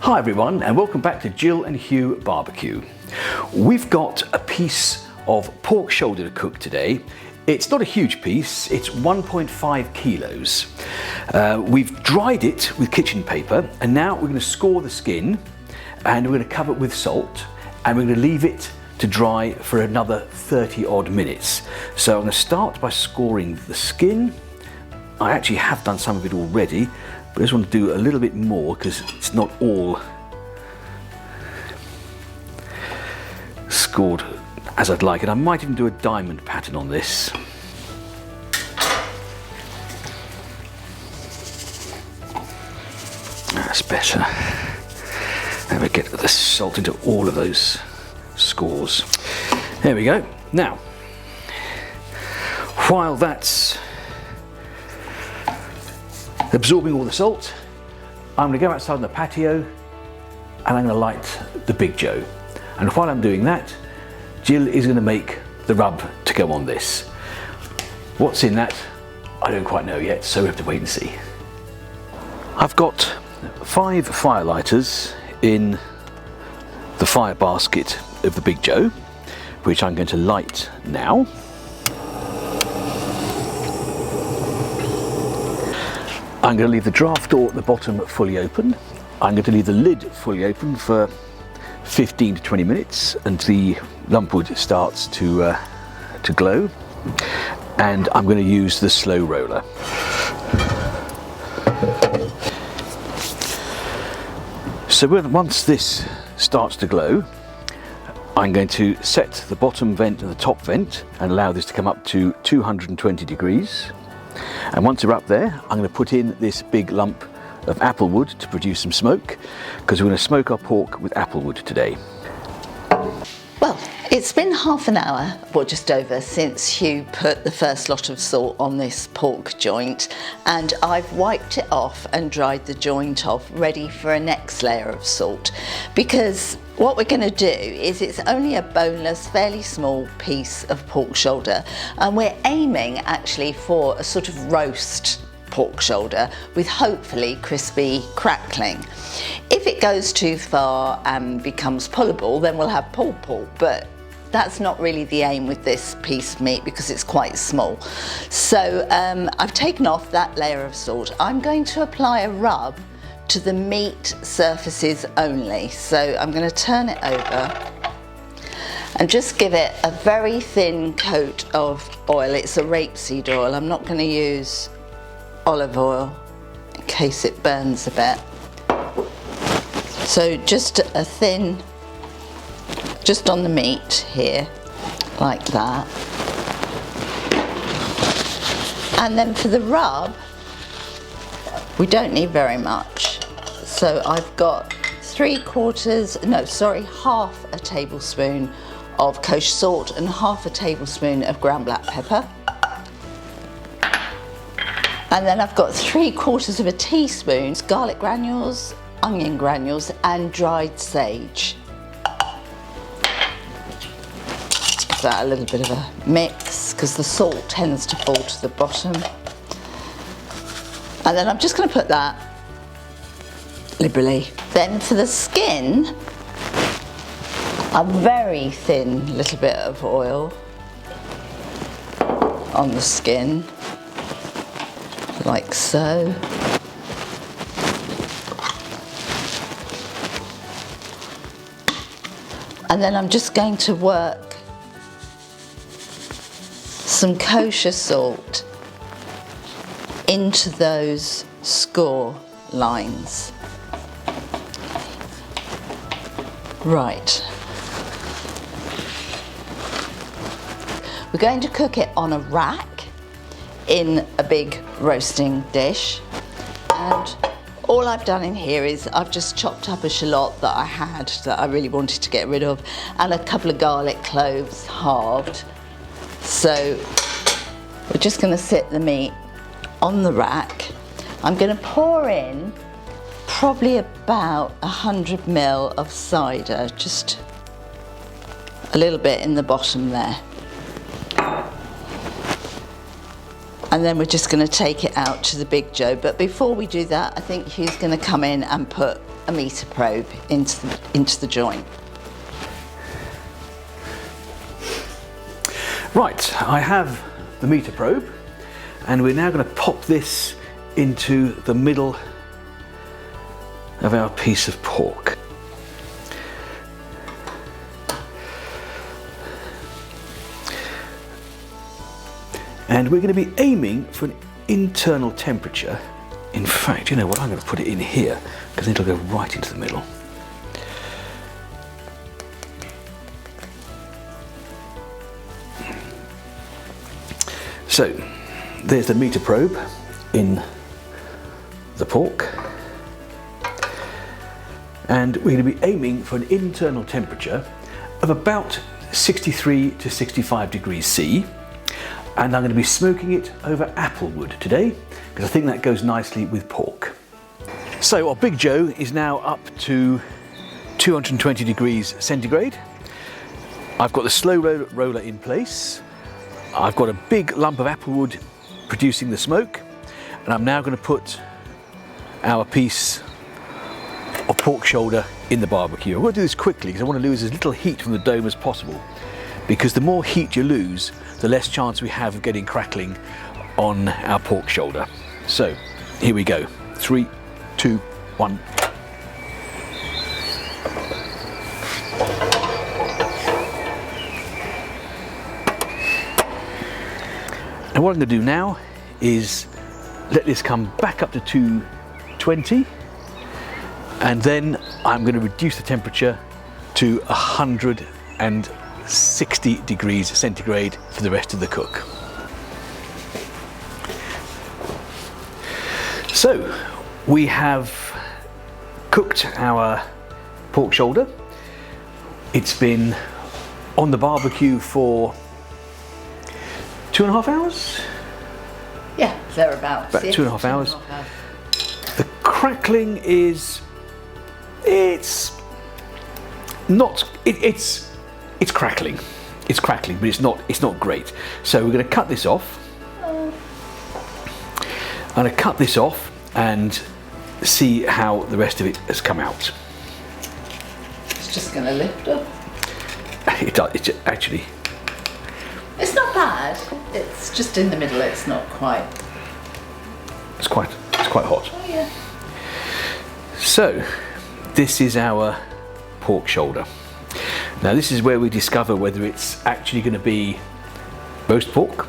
Hi everyone, and welcome back to Jill and Hugh Barbecue. We've got a piece of pork shoulder to cook today. It's not a huge piece, it's 1.5 kilos. We've dried it with kitchen paper, and now we're going to score the skin, and we're going to cover it with salt, and we're going to leave it to dry for another 30 odd minutes. So I'm going to start by scoring the skin. I actually have done some of it already, but I just want to do a little bit more because it's not all scored as I'd like it. I might even do a diamond pattern on this. That's better. Then we get the salt into all of those scores. There we go. Now, while that's absorbing all the salt, I'm going to go outside on the patio and I'm going to light the Big Joe. And while I'm doing that, Jill is going to make the rub to go on this. What's in that, I don't quite know yet, so we have to wait and see. I've got 5 fire lighters in the fire basket of the Big Joe, which I'm going to light now. I'm going to leave the draft door at the bottom fully open. I'm going to leave the lid fully open for 15 to 20 minutes until the lumpwood starts to glow. And I'm going to use the slow roller. So once this starts to glow, I'm going to set the bottom vent and the top vent and allow this to come up to 220 degrees. And once we're up there, I'm going to put in this big lump of applewood to produce some smoke, because we're going to smoke our pork with applewood today. Well, it's been half an hour, or just over, since Hugh put the first lot of salt on this pork joint, and I've wiped it off and dried the joint off, ready for a next layer of salt. Because what we're going to do is, it's only a boneless, fairly small piece of pork shoulder, and we're aiming actually for a sort of roast pork shoulder with hopefully crispy crackling. If it goes too far and becomes pullable, then we'll have pulled pork, but that's not really the aim with this piece of meat because it's quite small. So I've taken off that layer of salt. I'm going to apply a rub to the meat surfaces only. So I'm going to turn it over and just give it a very thin coat of oil. It's a rapeseed oil. I'm not going to use olive oil in case it burns a bit. So just a thin, just on the meat here, like that. And then for the rub, we don't need very much. So I've got half a tablespoon of kosher salt and half a tablespoon of ground black pepper. And then I've got 3/4 of a teaspoon garlic granules, onion granules, and dried sage. Give that a little bit of a mix because the salt tends to fall to the bottom. And then I'm just going to put that liberally. Then for the skin, a very thin little bit of oil on the skin, like so. And then I'm just going to work some kosher salt into those score lines. Right. We're going to cook it on a rack in a big roasting dish, and all I've done in here is I've just chopped up a shallot that I had that I really wanted to get rid of, and a couple of garlic cloves halved. So we're just going to sit the meat on the rack. I'm going to pour in probably about 100 ml of cider, just a little bit in the bottom there. and then we're just going to take it out to the Big Joe. But before we do that, I think Hugh's going to come in and put a meter probe into the joint. Right, I have the meter probe, and we're now going to pop this into the middle of our piece of pork. And we're going to be aiming for an internal temperature. In fact, you know what, I'm going to put it in here because it'll go right into the middle. So there's the meter probe in the pork, and we're going to be aiming for an internal temperature of about 63 to 65 degrees C, and I'm going to be smoking it over apple wood today because I think that goes nicely with pork. So our Big Joe is now up to 220 degrees centigrade. I've got the slow roller in place. I've got a big lump of apple wood producing the smoke, and I'm now going to put our piece of pork shoulder in the barbecue. I'm going to do this quickly because I want to lose as little heat from the dome as possible, because the more heat you lose, the less chance we have of getting crackling on our pork shoulder. So here we go. 3, 2, 1. And what I'm going to do now is let this come back up to 220, and then I'm going to reduce the temperature to 160 degrees centigrade for the rest of the cook. So we have cooked our pork shoulder. It's been on the barbecue for 2.5 hours? Yeah, thereabouts. About 2.5 hours. The crackling is, it's crackling. It's crackling, but it's not great. So we're going to cut this off. I'm going to cut this off and see how the rest of it has come out. It's just going to lift up. It does. It's actually. It's not bad. It's just in the middle. It's not quite. It's quite hot. Oh yeah. So this is our pork shoulder. Now this is where we discover whether it's actually going to be roast pork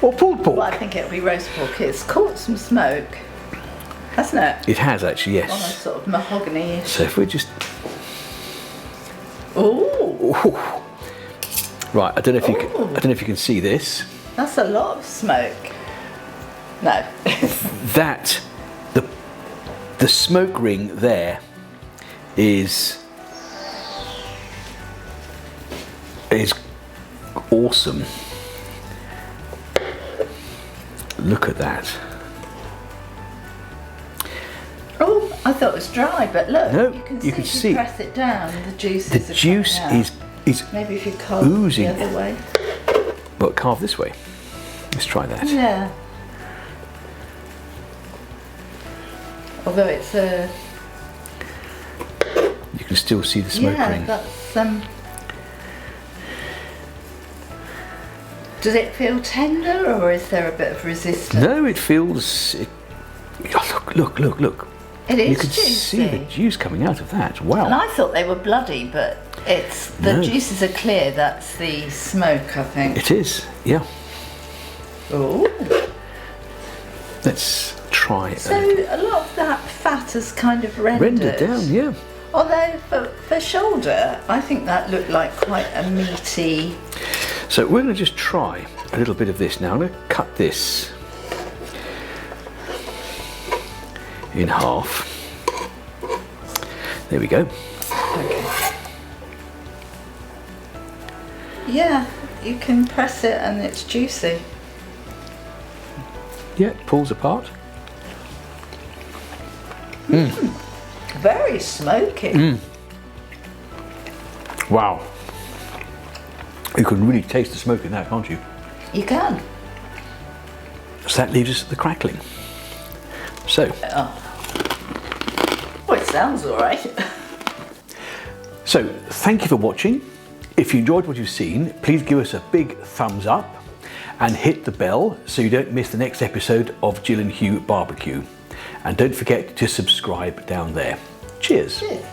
or pulled pork. Well, I think it'll be roast pork. It's caught some smoke, hasn't it? It has actually, yes. On a sort of mahogany-ish. So if we just. Ooh. Ooh. Right, I don't know if you can see this. That's a lot of smoke. No. That the smoke ring there is awesome. Look at that. Oh, I thought it was dry, but look, No, you can see. Press it down, the juices. The juice is maybe if you carve oozing. the other way. Well, carve this way. Let's try that. Yeah. Although it's a. You can still see the smoke ring. Yeah, that's Does it feel tender, or is there a bit of resistance? No, it feels. Oh, look. It is You can juicy. see the juice coming out of that. Wow. And I thought they were bloody, but it's the juices are clear. That's the smoke, I think. It is, yeah. Ooh. Let's try it. So a lot of that fat has kind of Rendered down, yeah. Although for shoulder, I think that looked like quite a meaty. So we're going to just try a little bit of this now. I'm going to cut this in half. There we go. Okay. Yeah, you can press it and it's juicy. Yeah, it pulls apart. Very smoky. Wow. You can really taste the smoke in that, can't you? You can. So that leaves us the crackling. So. Well, it sounds all right. So, thank you for watching. If you enjoyed what you've seen, please give us a big thumbs up and hit the bell so you don't miss the next episode of Jill and Hugh Barbecue. And don't forget to subscribe down there. Cheers. Cheers.